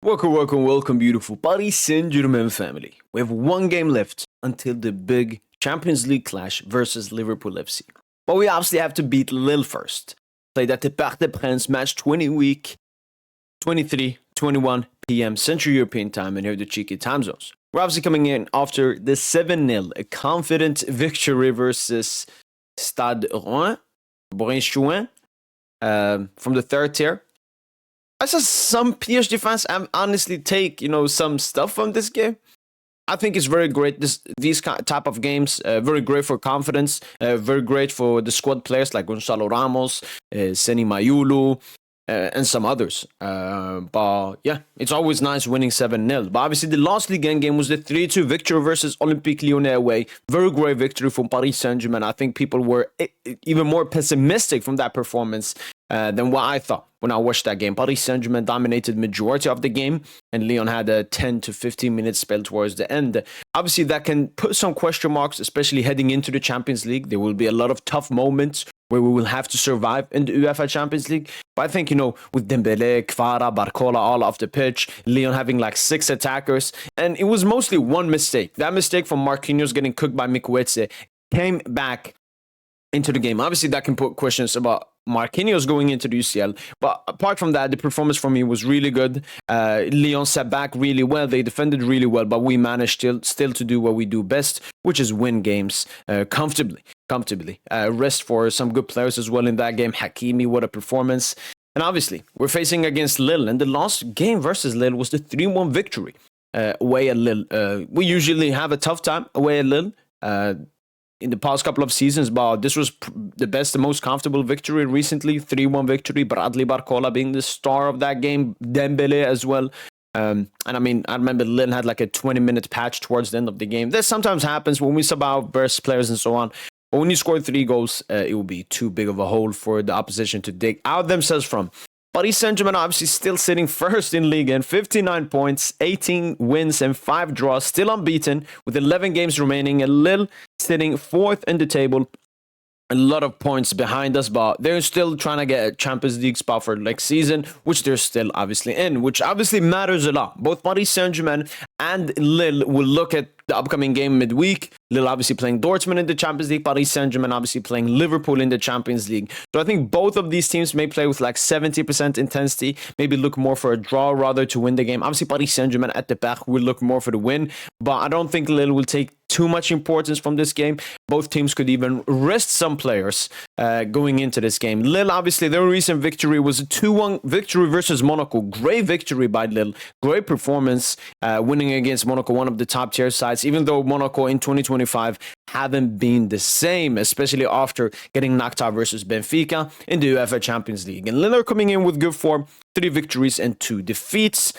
Welcome, beautiful Paris Saint-Germain family. We have one game left until the big Champions League clash versus Liverpool FC. But we obviously have to beat Lille first. Played at the Parc des Princes, match 20 week, 23-21 p.m. Central European time, and here are the cheeky time zones. We're obviously coming in after the 7-0, a confident victory versus Stade Rouen, from the third tier. I saw some PSG fans honestly take, some stuff from this game. I think it's very great. These type of games, very great for confidence, very great for the squad players like Gonzalo Ramos, Seni Mayulu, and some others. But yeah, it's always nice winning 7-0. But obviously the last Ligue game was the 3-2 victory versus Olympique Lyonnais away. Very great victory from Paris Saint-Germain. I think people were even more pessimistic from that performance than what I thought when I watched that game. Paris Saint-Germain dominated majority of the game, and Lyon had a 10 to 15 minute spell towards the end. Obviously, that can put some question marks, especially heading into the Champions League. There will be a lot of tough moments where we will have to survive in the UEFA Champions League. But I think, with Dembele, Kvara, Barcola all off the pitch, Lyon having like 6 attackers, and it was mostly one mistake. That mistake from Marquinhos getting cooked by Mikwetse came back into the game. Obviously, that can put questions about Marquinhos going into the UCL. But apart from that, the performance for me was really good. Lyon sat back really well. They defended really well, but we managed still to do what we do best, which is win games comfortably. Rest for some good players as well in that game. Hakimi, what a performance. And obviously, we're facing against Lille. And the last game versus Lille was the 3-1 victory away at Lille. We usually have a tough time away at Lille. In the past couple of seasons, but this was the best, the most comfortable victory recently. 3-1 victory. Bradley Barcola being the star of that game. Dembele as well. And I remember Lille had like a 20-minute patch towards the end of the game. This sometimes happens when we sub out burst players and so on. But when you score 3 goals, it will be too big of a hole for the opposition to dig out themselves from. Paris Saint-Germain obviously still sitting first in Ligue and 59 points, 18 wins and 5 draws, still unbeaten with 11 games remaining. And Lille sitting 4th in the table, a lot of points behind us, but they're still trying to get a Champions League spot for next season, which they're still obviously in, which obviously matters a lot. Both Paris Saint-Germain and Lille will look at the upcoming game midweek. Lille obviously playing Dortmund in the Champions League, Paris Saint-Germain obviously playing Liverpool in the Champions League. So I think both of these teams may play with like 70% intensity, maybe look more for a draw rather to win the game. Obviously Paris Saint-Germain at the back will look more for the win, but I don't think Lille will take too much importance from this game. Both teams could even rest some players going into this game. Lille, obviously, their recent victory was a 2-1 victory versus Monaco. Great victory by Lille. Great performance, winning against Monaco, one of the top tier sides, even though Monaco in 2025 haven't been the same, especially after getting knocked out versus Benfica in the UEFA Champions League. And Lille are coming in with good form, 3 victories and 2 defeats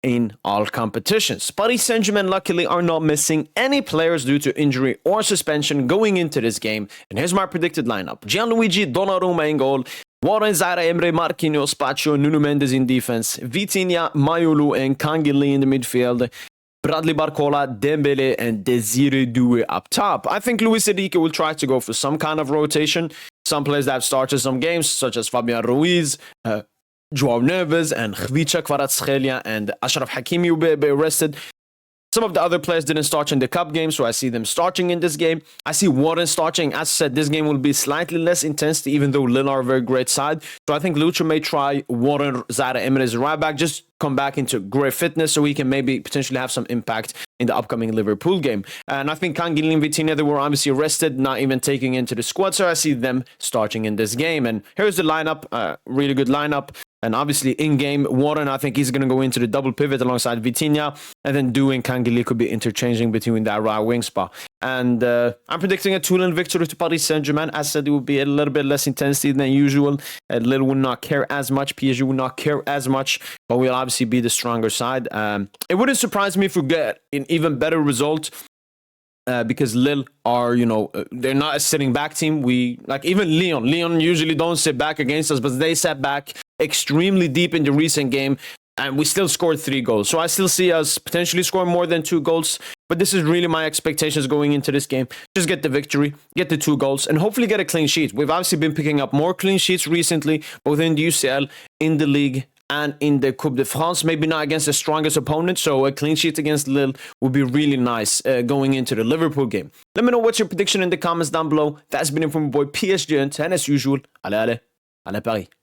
in all competitions. Paris Saint-Germain luckily are not missing any players due to injury or suspension going into this game. And here's my predicted lineup. Gianluigi Donnarumma in goal, Warren Zaire-Emery, Marquinhos, Pacho, Nuno Mendes in defense, Vitinha, Mayulu and Kangili in the midfield, Bradley Barcola, Dembele and Desire Doué up top. I think Luis Enrique will try to go for some kind of rotation. Some players that have started some games, such as Fabian Ruiz, Joao Neves and Khvicha Kvaratskhelia and Ashraf Hakimi will be arrested. Some of the other players didn't start in the cup game, so I see them starting in this game. I see Warren starting. As I said, this game will be slightly less intensity, even though Lille are a very great side. So I think Lucho may try Warren Zaire-Emery as a right back, just come back into great fitness so he can maybe potentially have some impact in the upcoming Liverpool game. And I think Kangin and Vitinha, they were obviously arrested, not even taking into the squad, so I see them starting in this game. And here's the lineup, really good lineup. And obviously, in-game, Warren, I think he's going to go into the double pivot alongside Vitinha. And then Doué and Kangili could be interchanging between that right wing spot. And I'm predicting a 2-0 victory to Paris Saint-Germain. As I said, it will be a little bit less intensity than usual. Lille will not care as much. PSG will not care as much. But we'll obviously be the stronger side. It wouldn't surprise me if we get an even better result. Because Lille are, they're not a sitting back team. Even Lyon usually don't sit back against us, but they sat back extremely deep in the recent game, and we still scored 3 goals. So I still see us potentially scoring more than 2 goals, but this is really my expectations going into this game. Just get the victory, get the 2 goals, and hopefully get a clean sheet. We've obviously been picking up more clean sheets recently, both in the UCL, in the league, and in the Coupe de France, maybe not against the strongest opponent. So a clean sheet against Lille would be really nice going into the Liverpool game. Let me know what's your prediction in the comments down below. That's been it from my boy PSG, and as usual, allez, allez, allez Paris.